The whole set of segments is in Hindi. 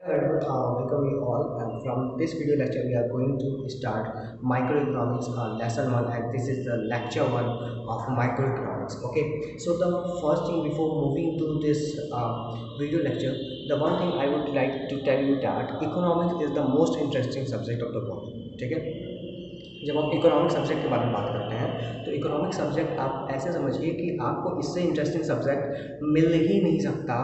Welcome you all, and from this video lecture we are going to start microeconomics lesson 1, and this is the lecture 1 of microeconomics. Okay, so the first thing before moving to this video lecture, the one thing I would like to tell you that economics is the most interesting subject of the world. ठीक है, जब आप इकोनॉमिक सब्जेक्ट के बारे में बात करते हैं तो इकोनॉमिक सब्जेक्ट आप ऐसे समझिए कि आपको इससे इंटरेस्टिंग सब्जेक्ट मिल ही नहीं सकता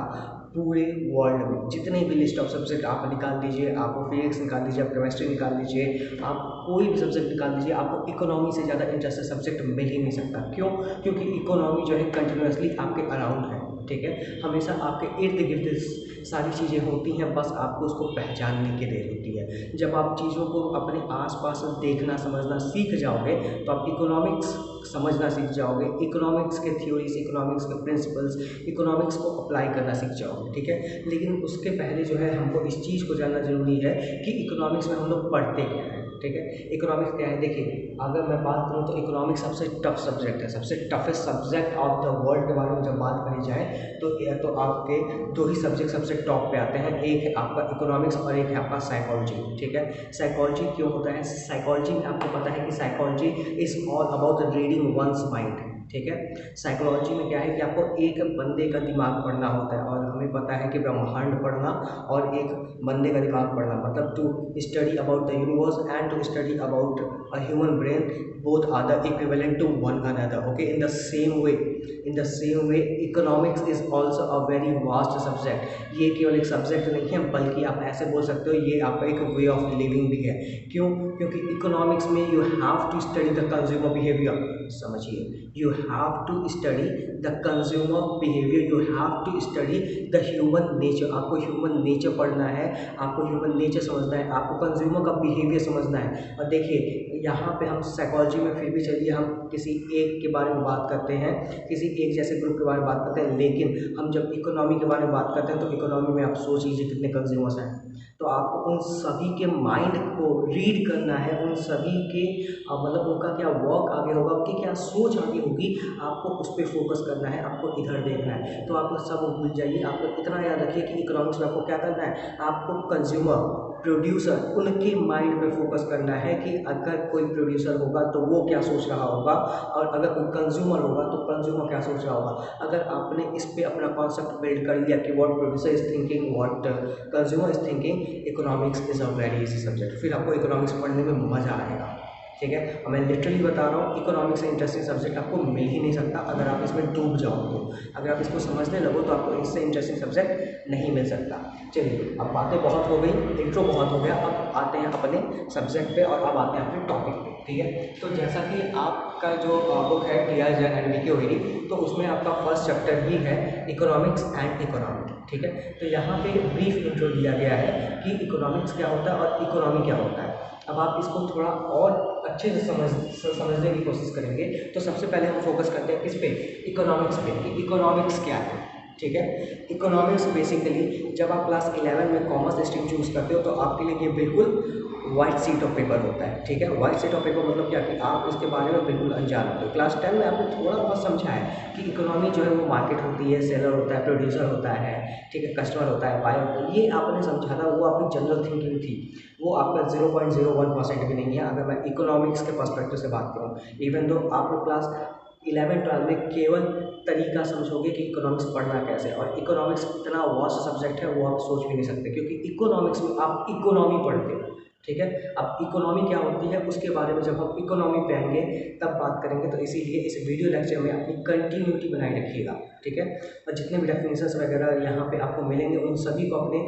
पूरे वर्ल्ड में। जितने भी लिस्ट ऑफ सब्जेक्ट आप निकाल दीजिए, आप फिजिक्स निकाल दीजिए, आप केमिस्ट्री निकाल दीजिए, आप कोई भी सब्जेक्ट निकाल दीजिए, आपको इकोनॉमी से ज़्यादा इंटरेस्टिंग सब्जेक्ट मिल ही नहीं सकता। क्यों? क्योंकि इकोनॉमी जो है कंटिन्यूसली आपके अराउंड है। ठीक है, हमेशा आपके इर्द गिर्द सारी चीज़ें होती हैं, बस आपको उसको पहचानने की देर होती है। जब आप चीज़ों को अपने आसपास देखना समझना सीख जाओगे तो आप इकोनॉमिक्स समझना सीख जाओगे, इकोनॉमिक्स के थ्योरीज, इकोनॉमिक्स के प्रिंसिपल्स, इकोनॉमिक्स को अप्लाई करना सीख जाओगे। ठीक है, लेकिन उसके पहले जो है हमको इस चीज़ को जानना ज़रूरी है कि इकोनॉमिक्स में हम लोग पढ़ते क्या हैं। ठीक है, इकोनॉमिक्स क्या है? देखिए, अगर मैं बात करूँ तो इकोनॉमिक्स सबसे टफ सब्जेक्ट है, सबसे toughest subject of the world के बारे में जब बात करी जाए तो या तो आपके दो ही सब्जेक्ट सबसे टॉप पे आते हैं, एक है आपका इकोनॉमिक्स और एक है आपका साइकोलॉजी। ठीक है, साइकोलॉजी क्यों होता है? साइकोलॉजी में आपको पता है कि psychology is all about reading once mind. ठीक है, साइकोलॉजी में क्या है कि आपको एक बंदे का दिमाग पढ़ना होता है, और हमें पता है कि ब्रह्मांड पढ़ना और एक बंदे का दिमाग पढ़ना मतलब to study about the universe and to study about a human brain, both are the equivalent to one another. Okay, in the same way economics is also a very vast subject. ये केवल एक सब्जेक्ट नहीं है, बल्कि आप ऐसे बोल सकते हो ये आपका एक वे ऑफ लिविंग भी है। क्यों? क्योंकि इकोनॉमिक्स में you have to study the consumer behaviour. समझिए, you have to study the consumer behaviour, you have to study the human nature. आपको ह्यूमन नेचर पढ़ना है, आपको ह्यूमन नेचर समझना है, आपको कंज्यूमर का बिहेवियर समझना है। और देखिए, यहाँ पे हम साइकोलॉजी में फिर भी चलिए हम किसी एक के बारे में बात करते हैं, किसी एक जैसे ग्रुप के बारे में बात करते हैं, लेकिन हम जब इकोनॉमी के बारे में बात करते हैं तो इकोनॉमी में आप सोच लीजिए कितने कंज्यूमर्स हैं। तो आपको उन सभी के माइंड को रीड करना है, उन सभी के मतलब उनका क्या वर्क आगे होगा, उनकी क्या सोच आगे होगी, आपको उस पर फोकस करना है, आपको इधर देखना है। तो आप सब भूल जाइए, आपको इतना याद रखिए कि इकोनॉमिक्स में आपको क्या करना है, आपको कंज्यूमर, प्रोड्यूसर, उनके माइंड पे फोकस करना है कि अगर कोई प्रोड्यूसर होगा तो वो क्या सोच रहा होगा, और अगर कोई कंज्यूमर होगा तो कंज्यूमर क्या सोच रहा होगा। अगर आपने इस पे अपना कॉन्सेप्ट बिल्ड कर लिया कि what producer is thinking, what consumer is thinking, economics is a very easy subject. फिर आपको इकोनॉमिक्स पढ़ने में मज़ा आएगा। ठीक है, और मैं लिटरली बता रहा हूँ, इकोनॉमिक्स से इंटरेस्टिंग सब्जेक्ट आपको मिल ही नहीं सकता अगर आप इसमें डूब जाओ तो। अगर आप इसको समझने लगो तो आपको इससे इंटरेस्टिंग सब्जेक्ट नहीं मिल सकता। चलिए, अब बातें बहुत हो गई, इंट्रो बहुत हो गया, अब आते हैं अपने सब्जेक्ट पे और अब आते हैं अपने टॉपिक पे। ठीक है, तो जैसा कि आपका जो बुक है T R Jain and VK Ohri, तो उसमें आपका फर्स्ट चैप्टर ही है इकोनॉमिक्स एंड इकोनॉमी। ठीक है, तो यहाँ पे ब्रीफ इंट्रो दिया गया है कि इकोनॉमिक्स क्या होता है और इकोनॉमी क्या होता है। अब आप इसको थोड़ा और अच्छे से समझने की कोशिश करेंगे तो सबसे पहले हम फोकस करते हैं किस पे? इकोनॉमिक्स पे, कि इकोनॉमिक्स क्या है। ठीक है, इकोनॉमिक्स बेसिकली जब आप क्लास 11 में कॉमर्स स्ट्रीम चूज़ करते हो तो आपके लिए ये बिल्कुल वाइट सीट ऑफ पेपर होता है। ठीक है, वाइट सीट ऑफ पेपर मतलब क्या कि आप इसके बारे में बिल्कुल अनजान होते हो। क्लास 10 में आपने थोड़ा बहुत समझा है कि इकोनॉमी जो है वो मार्केट होती है, सेलर होता है, प्रोड्यूसर होता है, ठीक है, कस्टमर होता है, बायर, ये आपने समझा था, वो आपकी जनरल थिंकिंग थी। वो आपका 0.01% भी नहीं है अगर मैं इकोनॉमिक्स के पर्सपेक्टिव से बात करूँ। इवन दो आप लोग क्लास 11-12 में केवल तरीका समझोगे कि इकोनॉमिक्स पढ़ना कैसे है, और इकोनॉमिक्स इतना वास्ट सब्जेक्ट है वो आप सोच भी नहीं सकते, क्योंकि इकोनॉमिक्स में आप इकोनॉमी पढ़ते हो। ठीक है, अब इकोनॉमी क्या होती है उसके बारे में जब हम इकोनॉमी पे आएंगे तब बात करेंगे, तो इसीलिए इस वीडियो लेक्चर में अपनी कंटिन्यूटी बनाए रखिएगा। ठीक है, और जितने भी डेफिनेशंस वगैरह यहाँ पे आपको मिलेंगे उन सभी को अपने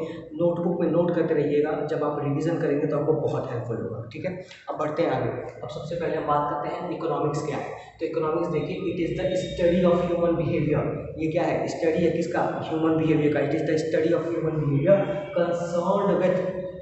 नोटबुक में नोट करते रहिएगा, जब आप रिवीजन करेंगे तो आपको बहुत हेल्पफुल होगा। ठीक है, अब बढ़ते हैं आगे। अब सबसे पहले हम बात करते हैं इकोनॉमिक्स क्या है। तो इकोनॉमिक्स देखिए, it is the study of human behaviour. ये क्या है? स्टडी है किसका? ह्यूमन बिहेवियर का। It is the study of human behaviour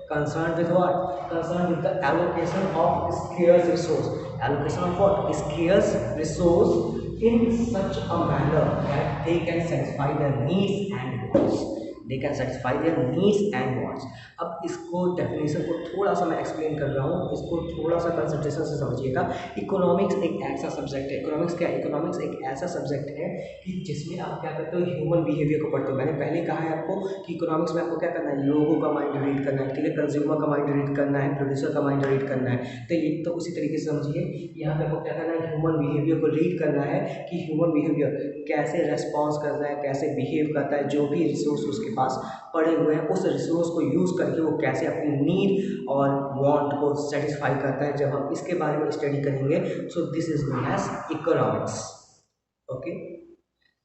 concerned with what? Concerned with the allocation of scarce resource. Allocation of what? Scarce resource in such a manner that they can satisfy their needs and wants. They can satisfy their needs and wants. अब इसको डेफिनेशन को थोड़ा सा मैं एक्सप्लेन कर रहा हूँ, इसको थोड़ा सा कंसंट्रेशन से समझिएगा। इकोनॉमिक्स एक ऐसा सब्जेक्ट है, इकोनॉमिक्स क्या है, इकोनॉमिक्स एक ऐसा सब्जेक्ट है कि जिसमें आप क्या करते हो, ह्यूमन बिहेवियर को पढ़ते हो। मैंने पहले कहा है आपको कि इकोनॉमिक्स में आपको क्या करना है, लोगों का माइंड रीड करना है, ठीक है, कंज्यूमर का माइंड रीड करना है, प्रोड्यूसर का माइंड रीड करना है। तो ये तो उसी तरीके से समझिए, यहाँ पे आपको क्या करना है, ह्यूमन बिहेवियर को रीड करना है कि ह्यूमन बिहेवियर कैसे रेस्पॉन्स करता है, कैसे बिहेव करता है, जो भी रिसोर्स उसके पास पड़े हुए हैं उस रिसोर्स को यूज़ करके वो कैसे अपनी नीड और वांट को सेटिस्फाई करता है। जब हम इसके बारे में स्टडी करेंगे, so this is known as economics. Okay,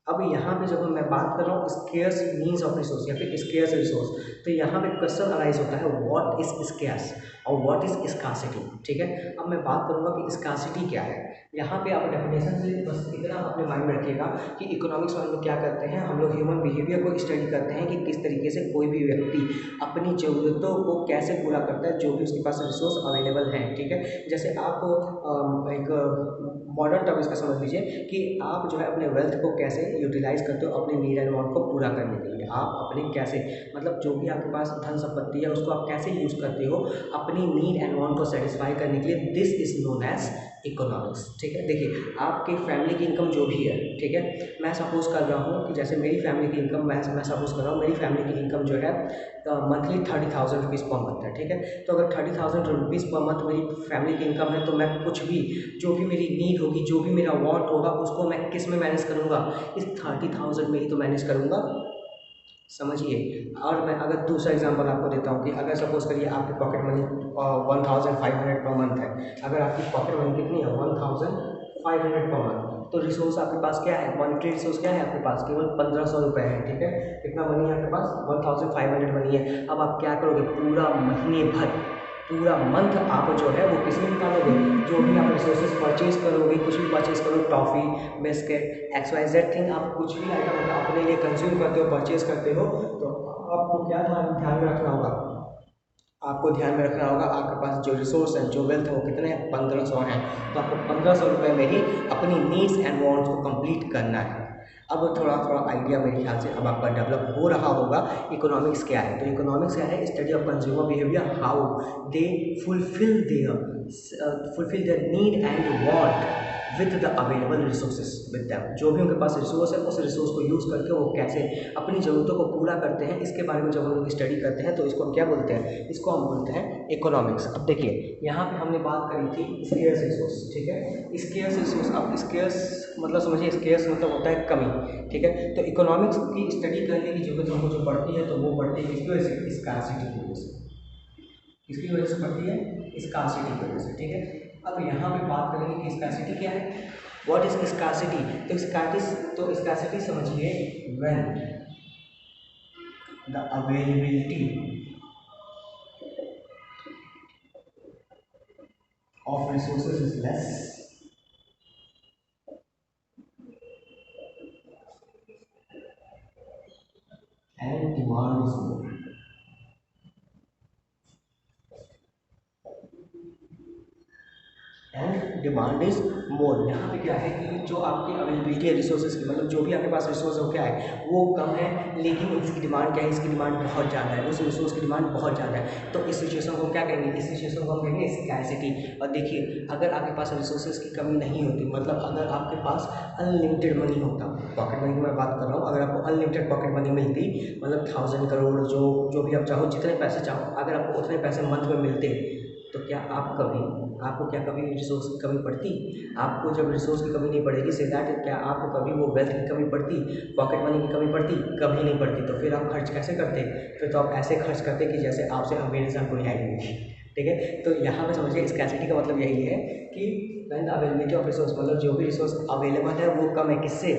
अब यहाँ पे जब मैं बात कर रहा हूँ स्केयर्स मीन्स ऑफ रिसोर्स या फिर स्केयर्स रिसोर्स, तो यहाँ पे क्वेश्चन अराइज होता है व्हाट इज स्केयर्स और व्हाट इज स्कार्सिटी। ठीक है, अब मैं बात करूँगा कि स्कार्सिटी क्या है। यहाँ पे आप डेफिनेशन से बस इतना अपने माइंड में रखिएगा कि इकोनॉमिक्स में हम लोग क्या करते हैं, हम लोग ह्यूमन बिहेवियर को स्टडी करते हैं कि किस तरीके से कोई भी व्यक्ति अपनी ज़रूरतों को कैसे पूरा करता है जो भी उसके पास रिसोर्स अवेलेबल हैं। ठीक है, जैसे आप एक मॉडर्न टर्म इसका समझ लीजिए कि आप जो है अपने वेल्थ को कैसे यूटिलाइज करते हो अपने नीड एंड वांट को पूरा करने के लिए। आप अपने कैसे मतलब जो भी आपके पास धन संपत्ति है उसको आप कैसे यूज़ करते हो अपनी नीड एंड वांट को सेटिस्फाई करने के लिए, this is known as economics. ठीक है, देखिए आपकी फैमिली की इनकम जो भी है, ठीक है, मैं सपोज कर रहा हूँ कि जैसे मेरी फैमिली की इनकम मैं सपोज कर रहा हूँ मेरी फैमिली की इनकम जो है मंथली 30,000 रुपीज़ पर मंथ है। ठीक है, तो अगर 30,000 रुपीज़ पर मंथ मेरी फैमिली की इनकम है तो मैं कुछ भी जो भी मेरी नीड होगी, जो भी मेरा वांट होगा उसको मैं किस में मैनेज करूँगा, इस 30,000 में ही तो मैनेज करूँगा। समझिए, और मैं अगर दूसरा एग्जांपल आपको देता हूँ कि अगर सपोज करिए आपकी पॉकेट मनी 1,500 पर मंथ है, अगर आपकी पॉकेट मनी कितनी है 1,500 पर मंथ, तो रिसोर्स आपके पास क्या है, मॉनिटरी रिसोर्स क्या है आपके पास, केवल 1,500 रुपये है। ठीक है, कितना मनी है आपके पास, 1,500 मनी है। अब आप क्या करोगे, पूरा महीने भर पूरा मंथ आप जो है वो किस में निकालोगे, जो भी आप रिसोर्सेज परचेज करोगे, कुछ भी परचेज करो, टॉफ़ी, बिस्किट, XYZ थिंग, आप कुछ भी आइटम अपने लिए कंज्यूम करते हो, परचेज करते हो, तो आपको क्या ध्यान में रखना होगा, आपको ध्यान में रखना होगा आपके पास जो रिसोर्स है, जो वेल्थ है वो कितने हैं, 1,500 हैं। तो आपको 1,500 रुपये में ही अपनी नीड्स एंड वांट्स को कंप्लीट करना है। अब थोड़ा थोड़ा आइडिया मेरे ख्याल से अब आपका डेवलप हो रहा होगा इकोनॉमिक्स क्या है। तो इकोनॉमिक्स क्या है, study of consumer behaviour, how they fulfil their need and want with the available resources with them. जो भी उनके पास रिसोर्स है उस रिसोर्स को यूज़ करके वो कैसे अपनी ज़रूरतों को पूरा करते हैं, इसके बारे में जब हम लोग स्टडी करते हैं तो इसको हम क्या बोलते हैं, इसको हम बोलते हैं इकोनॉमिक्स। अब देखिए यहाँ पे हमने बात करी थी स्केयर्स रिसोर्स। ठीक है, स्केयर्स रिसोर्स, अब स्केयर्स मतलब समझिए, स्केयर्स मतलब होता है कमी। ठीक है, तो इकोनॉमिक्स की स्टडी करने की जरूरत हमको जो पड़ती है तो वो पड़ती है किसकी वजह से, स्कार्सिटी की वजह से। किसकी वजह से पड़ती है, स्कार्सिटी की वजह से। ठीक है, अब यहाँ पे बात करेंगे कि स्कार्सिटी क्या है, व्हाट इज स्कार्सिटी। तो स्कार्सिटी समझिए, when the availability of resources is less and demand is more। And demand is more. यहाँ पे क्या है कि जो आपकी अवेलेबिलिटी है रिसोर्सेज की, मतलब जो भी आपके पास रिसोर्स है वो क्या है, वो कम है, लेकिन इसकी डिमांड क्या है, इसकी डिमांड बहुत ज़्यादा है, उस रिसोर्स की डिमांड बहुत ज़्यादा है। तो इस सिचुएशन को क्या कहेंगे, इस सिचुएशन को हम कहेंगे स्कैरसिटी। और देखिए अगर आपके पास रिसोर्सेज की कमी नहीं होती, मतलब अगर आपके पास अनलिमिटेड मनी होता, पॉकेट मनी की मैं बात कर रहा हूँ, अगर आपको अनलिमिटेड पॉकेट मनी मिलती, मतलब 1,000 करोड़ जो भी आप चाहो, जितने पैसे चाहो, अगर आपको उतने पैसे मंथ में मिलते, तो क्या आपको क्या कभी रिसोर्स की कमी पड़ती, आपको जब रिसोर्स की कमी नहीं पड़ेगी से दैट, क्या आपको कभी वो वेल्थ की कमी पड़ती, पॉकेट मनी की कमी पड़ती, कभी नहीं पड़ती। तो फिर आप खर्च कैसे करते, फिर तो आप ऐसे खर्च करते कि जैसे आपसे अमीर इंसान कोई है ही नहीं। ठीक है, तो यहाँ पे समझिए स्कैसिटी का मतलब यही है कि when the availability of resource, मतलब जो भी रिसोर्स अवेलेबल है वो कम है, किससे,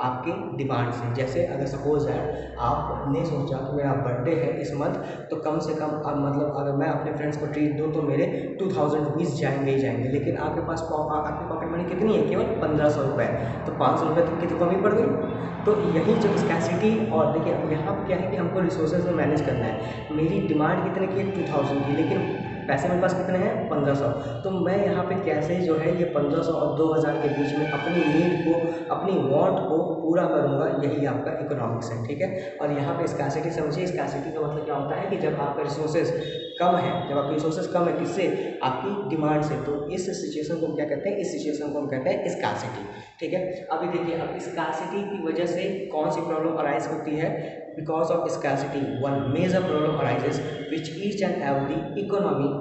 आपके डिमांड से। जैसे अगर सपोज है आपने सोचा कि मेरा बर्थडे है इस मंथ, तो कम से कम अब मतलब अगर मैं अपने फ्रेंड्स को ट्रीट दूँ तो मेरे 2,000 रुपीज़ जाएंगे ही जाएंगे, लेकिन आपके पास आपकी पॉकेट मनी कितनी है, केवल 1,500 रुपये, तो 500 रुपये तक की तो कमी पड़ गई। तो यही जो स्कैसिटी, और देखिए अब यहाँ पर क्या है कि हमको रिसोर्सेज में मैनेज करना है, मेरी डिमांड कितने की है, 2,000 की, लेकिन पैसे मेरे पास कितने हैं 1500, तो मैं यहाँ पे कैसे जो है ये 1500 और 2000 के बीच में अपनी नीड को, अपनी वांट को पूरा करूँगा, यही आपका इकोनॉमिक्स है। ठीक है, और यहाँ पे स्कैसिटी समझिए, स्कैसिटी का मतलब क्या होता है कि जब आपका रिसोर्सेज कम है, जब आपके रिसोर्सेज कम है किससे, आपकी डिमांड से, तो इस सिचुएशन को हम क्या कहते हैं, इस सिचुएशन को हम कहते हैं स्कैसिटी। ठीक है, अभी देखिए, अब स्कैसिटी की वजह से कौन सी प्रॉब्लम अराइज होती है, because of scarcity one major problem arises which each and every economy,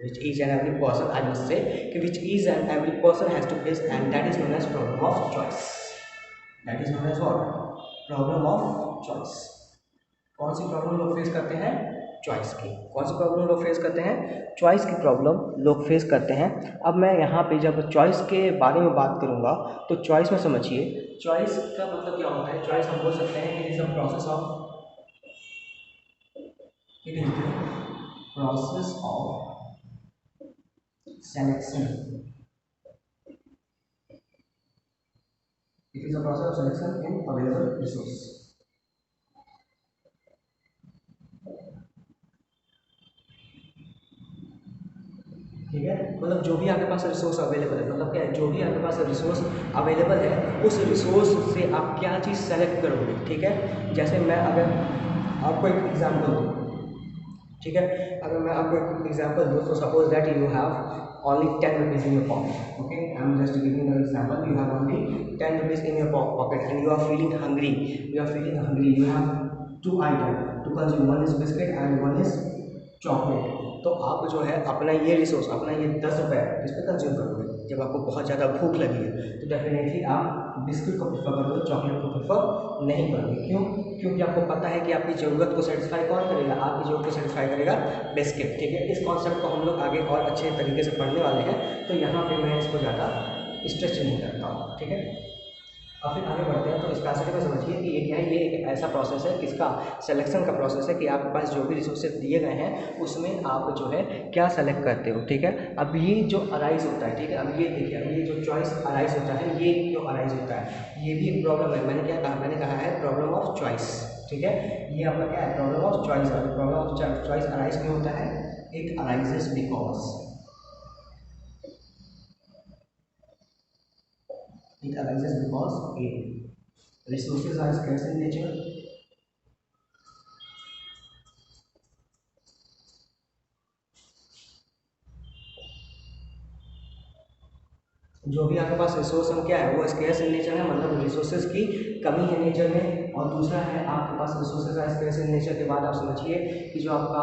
which each and every person, I must say, which each and every person has to face, and that is known as problem of choice. That is known as what? Problem of choice. कौन सी प्रॉब्लम लोग फेस करते हैं, चॉइस की। कौन सी प्रॉब्लम लोग फेस करते हैं, चॉइस की प्रॉब्लम लोग फेस करते हैं। अब मैं यहाँ पे जब चॉइस के बारे में बात करूँगा तो चॉइस में समझिए, चॉइस का मतलब क्या होता है, चॉइस हम बोल सकते हैं कि it is a process of selection. It is a process of selection in available resource. ठीक है, मतलब जो भी आपके पास रिसोर्स अवेलेबल है, मतलब क्या है, जो भी आपके पास रिसोर्स अवेलेबल है उस रिसोर्स से आप क्या चीज़ सेलेक्ट करोगे। ठीक है, जैसे मैं अगर आपको एक एग्जांपल दूँ, ठीक है, अगर मैं आपको एक एग्जांपल दूँ, तो suppose that you have only 10 rupees in your pocket. Okay, I'm just giving you an example. You have only 10 rupees in your pocket and you are feeling hungry. You are feeling hungry. You have two items to consume. One is biscuit and one is chocolate. तो आप जो है अपना ये रिसोर्स, अपना ये 10 रुपये इस पर कंज्यूम करोगे। जब आपको बहुत ज़्यादा भूख लगी है तो डेफिनेटली आप बिस्किट को प्रेफर करोगे, चॉकलेट को प्रेफर नहीं करोगे। क्यों? क्योंकि आपको पता है कि आपकी ज़रूरत को सेटिस्फाई कौन करेगा, आपकी ज़रूरत को सेटिस्फाई करेगा बिस्किट। ठीक है, इस कॉन्सेप्ट को हम लोग आगे और अच्छे तरीके से पढ़ने वाले हैं, तो यहाँ पे मैं इसको ज़्यादा स्ट्रेच नहीं करता हूँ। ठीक है, और फिर आगे बढ़ते हैं। तो स्कैसिटी में समझिए कि ये क्या है, ये एक ऐसा प्रोसेस है, किसका, सिलेक्शन का प्रोसेस है, कि आपके पास जो भी रिसोर्सेज दिए गए हैं उसमें आप जो है क्या सेलेक्ट करते हो। ठीक है, अब ये जो अराइज होता है, ठीक है, अब ये देखिए, अब ये जो चॉइस अराइज होता है, ये क्यों अराइज होता है, ये भी एक प्रॉब्लम है। मैंने क्या कहा, मैंने कहा है प्रॉब्लम ऑफ चॉइस। ठीक है, ये आपका क्या है, प्रॉब्लम ऑफ चॉइस। और प्रॉब्लम ऑफ चॉइस अराइज क्यों होता है, it arises because, it arises because A, resources are scarce in nature, जो भी आपके पास रिसोर्स है क्या है, वो स्केर्स इन नेचर है, मतलब रिसोर्सेज की कमी है नेचर में। और दूसरा है आपके पास रिसोर्सेज है स्केर्स इन नेचर के बाद आप समझिए कि जो आपका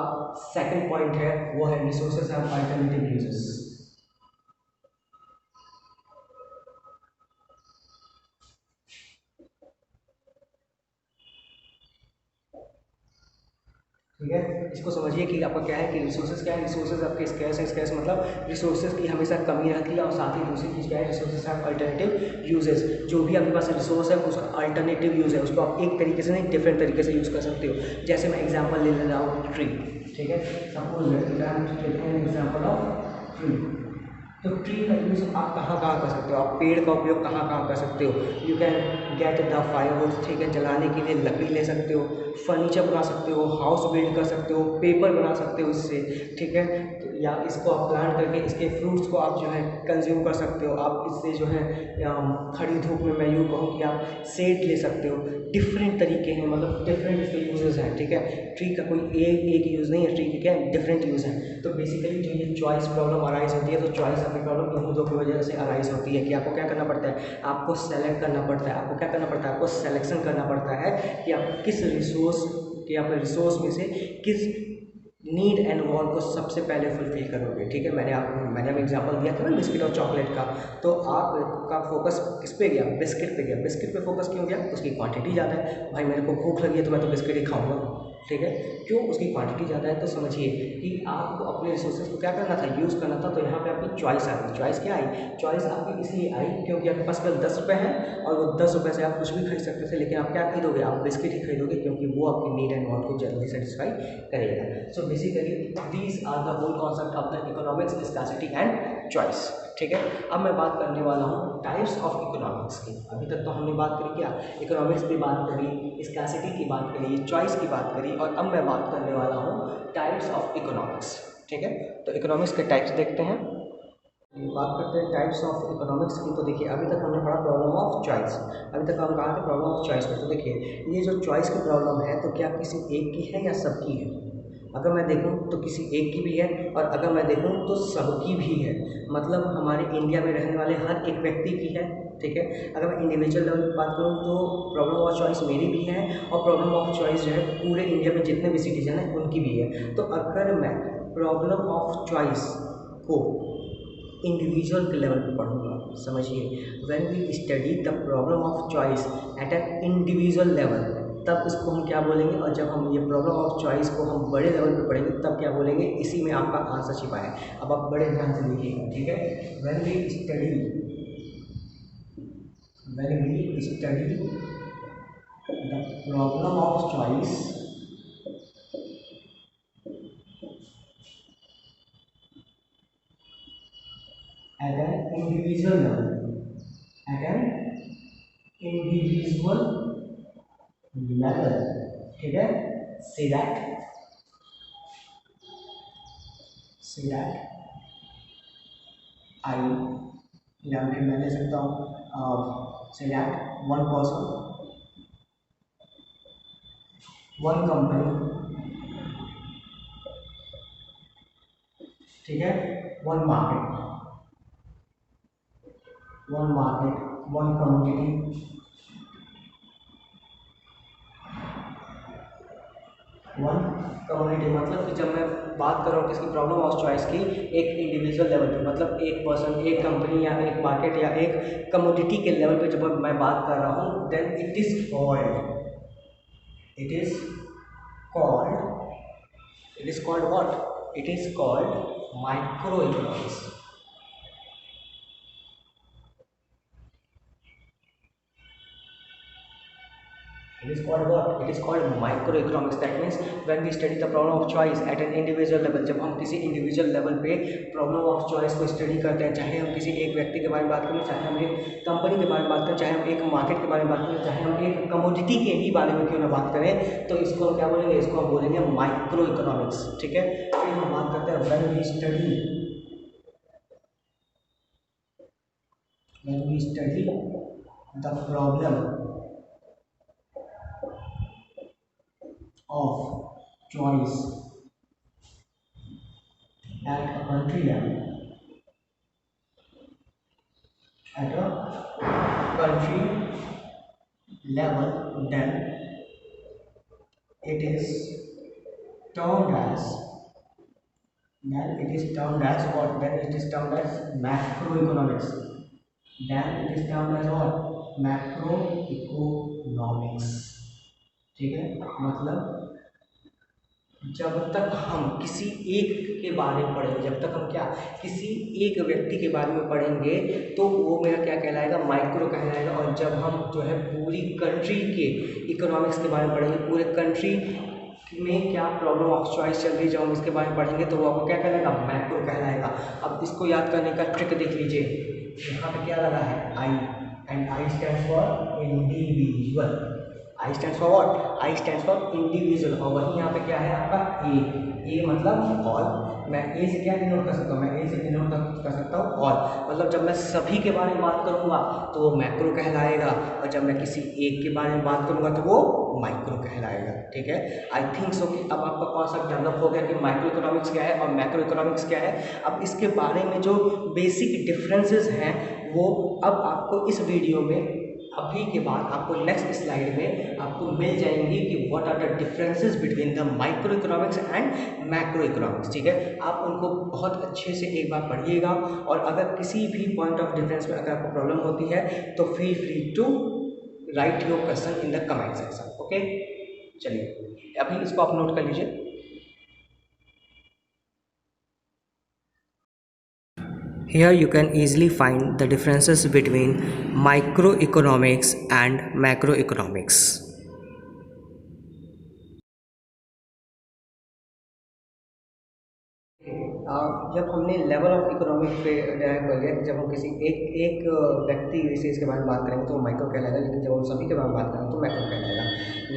सेकंड पॉइंट है वो है रिसोर्सेज हैव अल्टरनेटिव यूजेस। ठीक है, इसको समझिए कि आपका क्या है कि रिसोर्सेज क्या है, रिसोर्सेज आपके स्कैर्स है, स्कैर्स मतलब रिसोर्सेज की हमेशा कमी रहती है। और साथ ही दूसरी चीज़ क्या है, रिसोर्सेज हैव अल्टरनेटिव यूजेस, जो भी आपके पास रिसोर्स है उसका अल्टरनेटिव यूज़ है, उसको आप एक तरीके से नहीं डिफरेंट तरीके से यूज़ कर सकते हो। जैसे मैं एग्जाम्पल ले रहा हूँ ट्री। ठीक है, सपोज एग्जाम्पल ऑफ ट्री, तो ट्री का यूज़ आप कहाँ कहाँ कर सकते हो, आप पेड़ का उपयोग कहाँ कहाँ कर सकते हो, you can get the firewood. ठीक है, जलाने के लिए लकड़ी ले सकते हो, फर्नीचर बना सकते हो, हाउस बिल्ड कर सकते हो, पेपर बना सकते हो इससे। ठीक है, तो या इसको आप प्लांट करके इसके फ्रूट्स को आप जो है कंज्यूम कर सकते हो। आप इससे जो है खड़ी धूप में मैं यूँ कहूँ कि आप सेड ले सकते हो। डिफरेंट तरीके हैं, मतलब डिफरेंट इसके यूजेस हैं। ठीक है, ट्री का कोई एक यूज़ नहीं है, ट्री के क्या डिफरेंट यूज़ हैं। तो बेसिकली जो ये चॉइस प्रॉब्लम अराइज होती है, तो चॉइस आपकी प्रॉब्लम इन दो की वजह से अराइज होती है कि आपको क्या करना पड़ता है, आपको सेलेक्ट करना पड़ता है। आपको क्या करना पड़ता है, आपको सेलेक्शन करना पड़ता है कि आप किस रिसोर्स कि आप रिसोर्स में से किस नीड एंड वांट को सबसे पहले फुलफिल करोगे। ठीक है, मैंने एग्जांपल दिया था ना बिस्किट और चॉकलेट का, तो आपका फोकस किस पे गया, बिस्किट पे गया। बिस्किट पे फोकस क्यों गया, उसकी क्वांटिटी ज़्यादा है, भाई मेरे को भूख लगी है तो मैं तो बिस्किट ही खाऊंगा। ठीक है, क्यों, उसकी क्वांटिटी ज़्यादा है। तो समझिए कि आपको अपने रिसोर्सेज को क्या करना था, यूज़ करना था। तो यहाँ पे आपकी चॉइस आ गई। चॉइस क्या आई, चॉइस आपकी इसलिए आई क्योंकि आपके पास केवल 10 रुपये हैं और वो 10 रुपये से आप कुछ भी खरीद सकते थे, लेकिन आप क्या खरीदोगे, आप बिस्किट ही खरीदोगे क्योंकि वो आपकी नीड एंड वांट को जल्दी सेटिस्फाई करेगा। So basically these are the whole concept of the economics, scarcity and choice. ठीक है, अब मैं बात करने वाला हूँ टाइप्स ऑफ इकोनॉमिक्स की। अभी तक तो हमने बात करी क्या, इकोनॉमिक्स की बात करी, स्कार्सिटी की बात करी, चॉइस की बात करी, और अब मैं बात करने वाला हूँ टाइप्स ऑफ इकोनॉमिक्स। ठीक है। तो इकोनॉमिक्स के टाइप्स देखते हैं। बात करते हैं टाइप्स ऑफ इकोनॉमिक्स की। तो देखिए अभी तक हमने पढ़ा प्रॉब्लम ऑफ चॉइस। अभी तक हम कहा थे प्रॉब्लम ऑफ चॉइस में। तो देखिए ये जो चॉइस की प्रॉब्लम है तो क्या किसी एक की है या सबकी है? अगर मैं देखूं तो किसी एक की भी है, और अगर मैं देखूं तो सबकी भी है। मतलब हमारे इंडिया में रहने वाले हर एक व्यक्ति की है। ठीक है। अगर मैं इंडिविजुअल लेवल की बात करूं तो प्रॉब्लम ऑफ चॉइस मेरी भी है, और प्रॉब्लम ऑफ चॉइस जो है पूरे इंडिया में जितने भी सिटीजन हैं उनकी भी है। तो अगर मैं प्रॉब्लम ऑफ चॉइस को इंडिविजुअल के लेवल पे पढ़ूंगा, समझिए, when we study the problem of choice at an individual level, तब इसको हम क्या बोलेंगे? और जब हम ये प्रॉब्लम ऑफ चॉइस को हम बड़े लेवल पे पढ़ेंगे तब क्या बोलेंगे? इसी में आपका आंसर छिपा है। अब आप बड़े ध्यान से देखिएगा, ठीक है। When we study the problem of choice at an individual level, at an individual level, ठीक है। say that say that I, या फिर मैं ले सकता हूँ say that one person, one company, ठीक है, one market, one community, one community. मतलब कि जब मैं बात कर रहा हूँ किसकी? प्रॉब्लम ऑफ चॉइस की एक इंडिविजुअल लेवल पे, मतलब एक पर्सन, एक कंपनी या एक मार्केट या एक कमोडिटी के लेवल पे जब मैं बात कर रहा हूँ, then it is called what? It is called micro economics. It is called what? It is called microeconomics. That means when we study the problem of choice at an individual level, जब हम किसी इंडिविजुअल लेवल पे प्रॉब्लम ऑफ चॉइस को स्टडी करते हैं, चाहे हम किसी एक व्यक्ति के बारे में बात करें, चाहे हम एक कंपनी के बारे में बात करें, चाहे हम एक मार्केट के बारे में बात करें, चाहे हम एक कमोडिटी के ही बारे में क्यों ना बात करें, तो इसको हम क्या बोलेंगे? इसको हम बोलेंगे माइक्रो इकोनॉमिक्स। ठीक है। फिर हम बात करते हैं when we study the problem of choice at a country level, at a country level, then it is termed as what? Then it is termed as macroeconomics. Then it is termed as what? Macroeconomics। ठीक है। मतलब जब तक हम किसी एक के बारे में पढ़ेंगे, जब तक हम क्या किसी एक व्यक्ति के बारे में पढ़ेंगे तो वो मेरा क्या कहलाएगा? माइक्रो कहलाएगा। और जब हम जो है पूरी कंट्री के इकोनॉमिक्स के बारे में पढ़ेंगे, पूरे कंट्री में क्या प्रॉब्लम ऑफ चॉइस चल रही है, जब हम इसके बारे में पढ़ेंगे तो वो आपको क्या कहलाएगा? मैक्रो कहलाएगा। अब इसको याद करने का ट्रिक देख लीजिए। यहाँ पे क्या लगा है? I, and I stands for individual. I stands for what? I stands for individual. और वहीं यहाँ पे क्या है आपका? ए मतलब ऑल। मैं ए से क्या डिनोट कर सकता हूँ? मैं ए से डिनोट कर सकता हूँ ऑल। मतलब जब मैं सभी के बारे में बात करूँगा तो वो मैक्रो कहलाएगा, और जब मैं किसी एक के बारे में बात करूँगा तो वो माइक्रो कहलाएगा। ठीक है। आई थिंक सो कि अब आपका कॉन्सेप्ट डेवलप हो गया कि माइक्रो इकोनॉमिक्स क्या है और मैक्रो इकोनॉमिक्स क्या है। अब इसके बारे में जो बेसिक डिफरेंसेस हैं वो अब आपको इस वीडियो में अभी के बाद आपको नेक्स्ट स्लाइड में आपको मिल जाएंगी कि what are the differences between the micro economics and macro economics. ठीक है। आप उनको बहुत अच्छे से एक बार पढ़िएगा, और अगर किसी भी पॉइंट ऑफ डिफरेंस में अगर आपको प्रॉब्लम होती है तो feel free to write your question in the comment section. Okay, चलिए अभी इसको आप नोट कर लीजिए। Here you can easily find the differences between microeconomics and macroeconomics. जब हमने लेवल ऑफ इकोनॉमिक पे डायरेक्ट कर लिया कि जब हम किसी एक व्यक्ति विशेष के बारे में बात करेंगे तो वो माइक्रो कहलाएगा, लेकिन जब हम सभी के बारे में बात करेंगे तो मैक्रो कहलाएगा।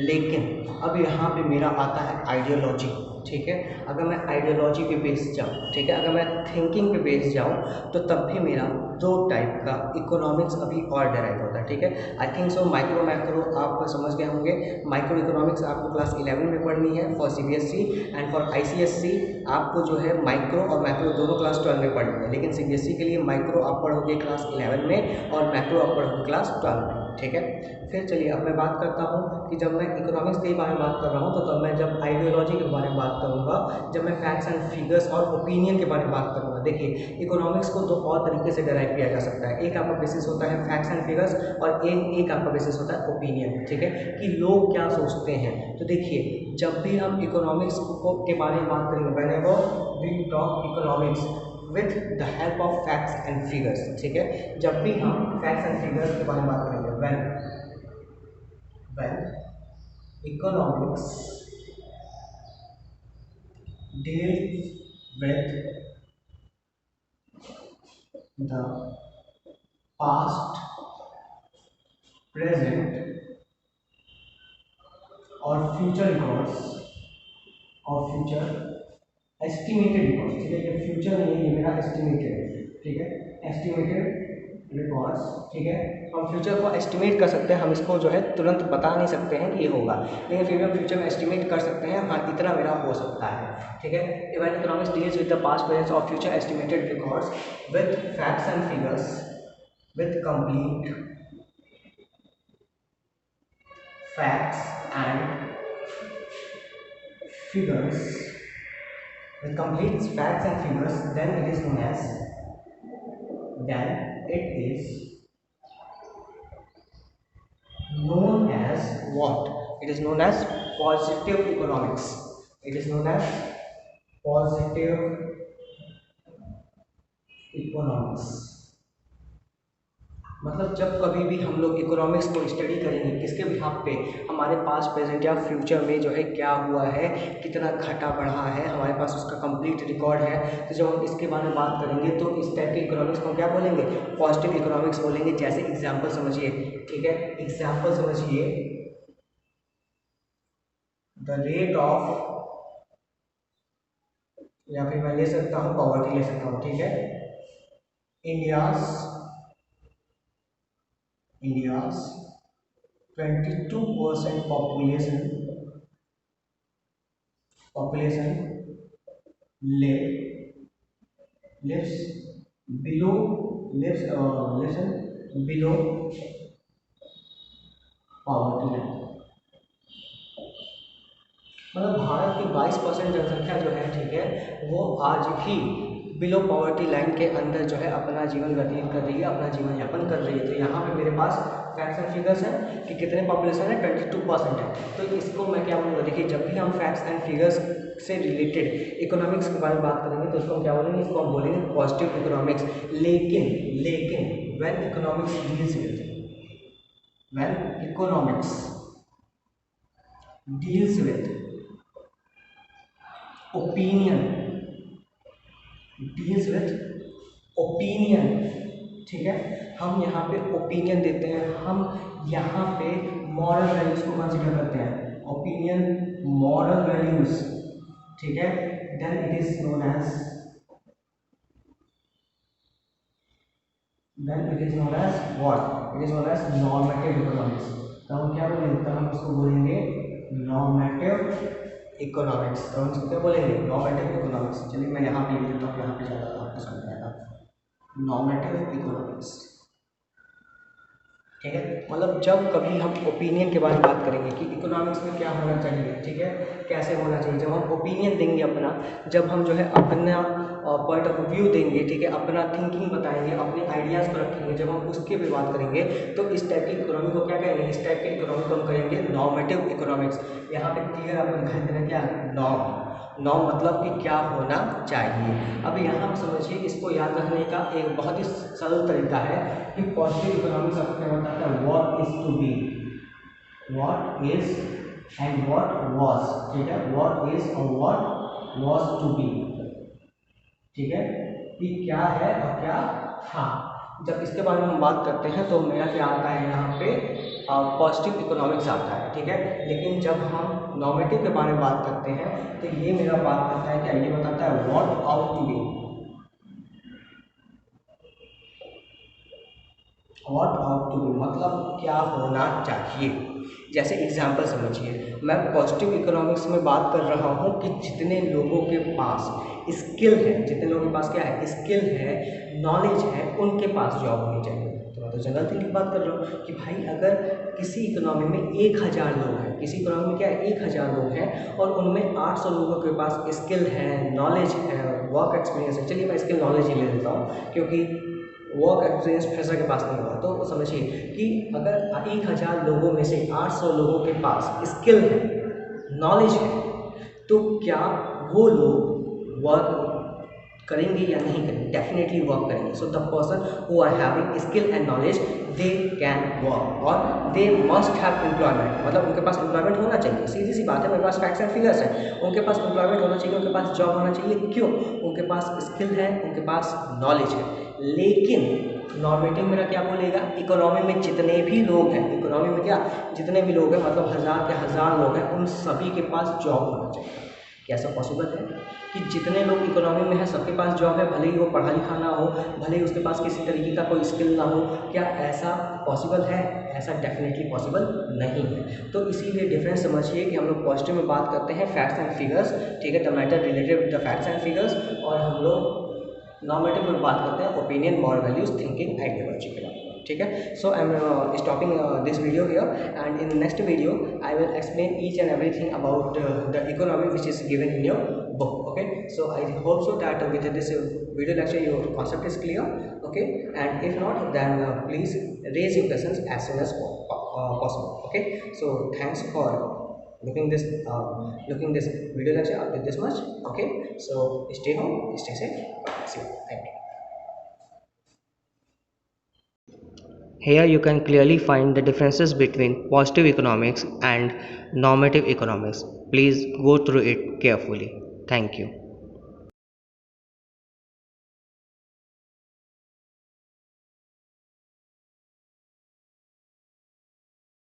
लेकिन अब यहाँ पे मेरा आता है आइडियोलॉजी। ठीक है, अगर मैं आइडियोलॉजी पे बेस जाऊँ, ठीक है, अगर मैं थिंकिंग पे बेस जाऊँ, तो तब भी मेरा दो टाइप का इकोनॉमिक्स अभी और डेराइव होता है, ठीक है। I think so micro macro आप समझ गए होंगे। माइक्रो इकोनॉमिक्स आपको क्लास 11 में पढ़नी है for CBSE, and for ICSE आपको जो है माइक्रो और मैक्रो दोनों क्लास 12 में पढ़नी है, लेकिन सीबीएसई के लिए माइक्रो आप पढ़ोगे क्लास 11 में और मैक्रो आप पढ़ोगे क्लास 12 में, ठीक है। फिर चलिए अब मैं बात करता हूँ कि जब मैं इकोनॉमिक्स के बारे में बात कर रहा हूँ, तो तब मैं जब आइडियोलॉजी के बारे में बात करूँगा, जब मैं फैक्ट्स एंड फिगर्स और ओपिनियन के बारे में बात करूँगा। देखिए, इकोनॉमिक्स को दो और तरीके से डिराइव किया जा सकता है। एक आपका बेसिस होता है फैक्ट्स एंड फिगर्स, और एक आपका बेसिस होता है ओपिनियन, ठीक है, कि लोग क्या सोचते हैं। तो देखिए, जब भी हम इकोनॉमिक्स को के बारे में बात करेंगे, whenever we talk economics with the help of facts and figures, ठीक है, जब भी हम फैक्ट्स एंड फिगर्स के बारे में बात करेंगे, when economics deals with the past, present or future records और फ्यूचर एस्टिमेटेड रिकॉर्ड्स, ठीक है, ये फ्यूचर नहीं है, ये मेरा एस्टिमेटेड है, ठीक है, एस्टिमेटेड रिकॉर्ड्स, ठीक है। हम फ्यूचर को एस्टिमेट कर सकते हैं, हम इसको जो है तुरंत बता नहीं सकते हैं कि ये होगा, लेकिन फिर भी हम फ्यूचर में एस्टिमेट कर सकते हैं, हाँ इतना मेरा हो सकता है, ठीक है। Even economics deals with the past, present और future estimated records with facts and figures with complete facts and figures, with complete facts and figures, then it is known as what? It is known as positive economics. It is known as positive economics. मतलब जब कभी भी हम लोग इकोनॉमिक्स को स्टडी करेंगे, किसके बिहाफ पे, हमारे पास प्रेजेंट या फ्यूचर में जो है क्या हुआ है, कितना घटा बढ़ा है, हमारे पास उसका कंप्लीट रिकॉर्ड है, तो जब हम इसके बारे में बात करेंगे तो इस टाइप के इकोनॉमिक्स को हम क्या बोलेंगे, पॉजिटिव इकोनॉमिक्स बोलेंगे। जैसे एग्जाम्पल समझिए, ठीक है, एग्जाम्पल समझिए, द रेट ऑफ, या फिर मैं ले सकता हूँ पॉवर्टी ले सकता हूँ, ठीक है, India's 22% population lives below below poverty line। मतलब भारत की 22% जनसंख्या जो है, ठीक है, वो आज भी बिलो पॉवर्टी लाइन के अंदर जो है अपना जीवन व्यतीत कर रही है, अपना जीवन यापन कर रही है। तो यहाँ पे मेरे पास फैक्ट्स एंड फिगर्स हैं कि कितने पॉपुलेशन है, 22% है। तो इसको मैं क्या बोलूँगा, देखिए, जब भी हम फैक्ट्स एंड फिगर्स से रिलेटेड इकोनॉमिक्स के बारे में बात करेंगे तो उसको हम क्या बोलेंगे, इसको हम बोलेंगे पॉजिटिव इकोनॉमिक्स। लेकिन when economics deals with opinion, ठीक है, हम यहाँ पे ओपिनियन देते हैं, हम यहाँ पे मॉरल वैल्यूज को कंसिडर करते हैं, ओपिनियन मॉरल वैल्यूज, ठीक है, then it is known what, it is known as normative economics. तो हम क्या बोलेंगे, तो हम इसको बोलेंगे नॉर्मेटिव इकोनॉमिक्स। तो हम इसको क्या बोलेंगे, नॉर्मेटिव इकोनॉमिक्स। चलिए मैं यहाँ पे लिख देता हूँ, यहाँ पे ज़्यादा आपको समझ आएगा, नॉर्मेटिव इकोनॉमिक्स, ठीक है। मतलब जब कभी हम ओपिनियन के बारे में बात करेंगे कि इकोनॉमिक्स में क्या होना चाहिए, ठीक है, कैसे होना चाहिए, जब हम ओपिनियन देंगे अपना, जब हम जो है अपना पॉइंट ऑफ व्यू देंगे, ठीक है, अपना थिंकिंग बताएंगे, अपने आइडियाज़ को रखेंगे, जब हम उसके पे बात करेंगे तो इस टाइप की इकोनॉमी को क्या कहेंगे, इस टाइप के इकोनॉमी को हम कहेंगे नॉर्मेटिव इकोनॉमिक्स। यहाँ पे क्लियर आपको दिखाई दे रहा है क्या, नॉर्म मतलब कि क्या होना चाहिए। अब यहाँ पर समझिए, इसको याद रखने का एक बहुत ही सरल तरीका है कि पॉजिटिव इकोनॉमिक्स आपको क्या बताता है, what is to be, what is and what was, ठीक है, व्हाट इज और व्हाट वाज टू बी, ठीक है, कि क्या है और क्या था। जब इसके बारे में हम बात करते हैं तो मेरा क्या आता है यहाँ पे, पॉजिटिव इकोनॉमिक्स आता है, ठीक है। लेकिन जब हम नॉर्मेटिव के बारे में बात करते हैं तो ये मेरा बात करता है कि ये बताता है what ought to be, what ought to be मतलब क्या होना चाहिए। जैसे एग्जाम्पल समझिए, मैं पॉजिटिव इकोनॉमिक्स में बात कर रहा हूँ कि जितने लोगों के पास स्किल है, जितने लोगों के पास क्या है, स्किल है, नॉलेज है, उनके पास जॉब होनी चाहिए। तो मैं तो जनरल थिंग की बात कर रहा हूँ कि भाई अगर किसी इकोनॉमी में 1000 लोग हैं, किसी इकोनॉमी में क्या है 1000 लोग हैं और उनमें 800 लोगों के पास स्किल है, नॉलेज है, वर्क एक्सपीरियंस है। चलिए मैं स्किल नॉलेज ही ले लेता हूँ क्योंकि वर्क एक्सपीरियंस फ्रेशर के पास नहीं होगा। तो समझिए कि अगर 1000 लोगों में से 800 लोगों के पास स्किल है, नॉलेज है, तो क्या वो लोग वर्क करेंगे या नहीं करेंगे? डेफिनेटली वर्क करेंगे। So the person who are having skill and knowledge they can work और दे मस्ट हैव एम्प्लॉयमेंट, मतलब उनके पास एम्प्लॉयमेंट होना चाहिए। सीधी सी बात है, मेरे पास फैक्ट्स एंड फिगर्स है, उनके पास एम्प्लॉयमेंट होना चाहिए, उनके पास जॉब होना चाहिए। क्यों? उनके पास स्किल है, उनके पास नॉलेज है। लेकिन नॉर्मेटिव मेरा क्या बोलेगा, इकोनॉमी में जितने भी लोग हैं, इकोनॉमी में क्या जितने भी लोग हैं मतलब 1000 के 1000 लोग हैं, उन सभी के पास जॉब होना चाहिए। क्या ऐसा पॉसिबल है कि जितने लोग इकोनॉमी में हैं सबके पास जॉब है, भले ही वो पढ़ा लिखा ना हो, भले ही उसके पास किसी तरीके का कोई स्किल ना हो? क्या ऐसा पॉसिबल है? ऐसा डेफिनेटली पॉसिबल नहीं है। तो इसीलिए डिफरेंस समझिए कि हम लोग पॉजिटिव में बात करते हैं फैक्ट्स एंड फिगर्स, ठीक है, the matter related with the facts and figures, और हम लोग नॉर्मेटिव में बात करते हैं opinion, moral values, thinking, ideology के बारे में, ठीक है। So I am stopping this video here and in next video I will explain each and everything about the economy which is given in your book. Okay, so I hope so that with this video lecture your concept is clear. Okay, and if not then please raise your questions as soon as possible. Okay, so thanks for looking this video lecture up to this much. Okay, so stay home, stay safe. See you. Thank you. Here you can clearly find the differences between positive economics and normative economics. Please go through it carefully. Thank you.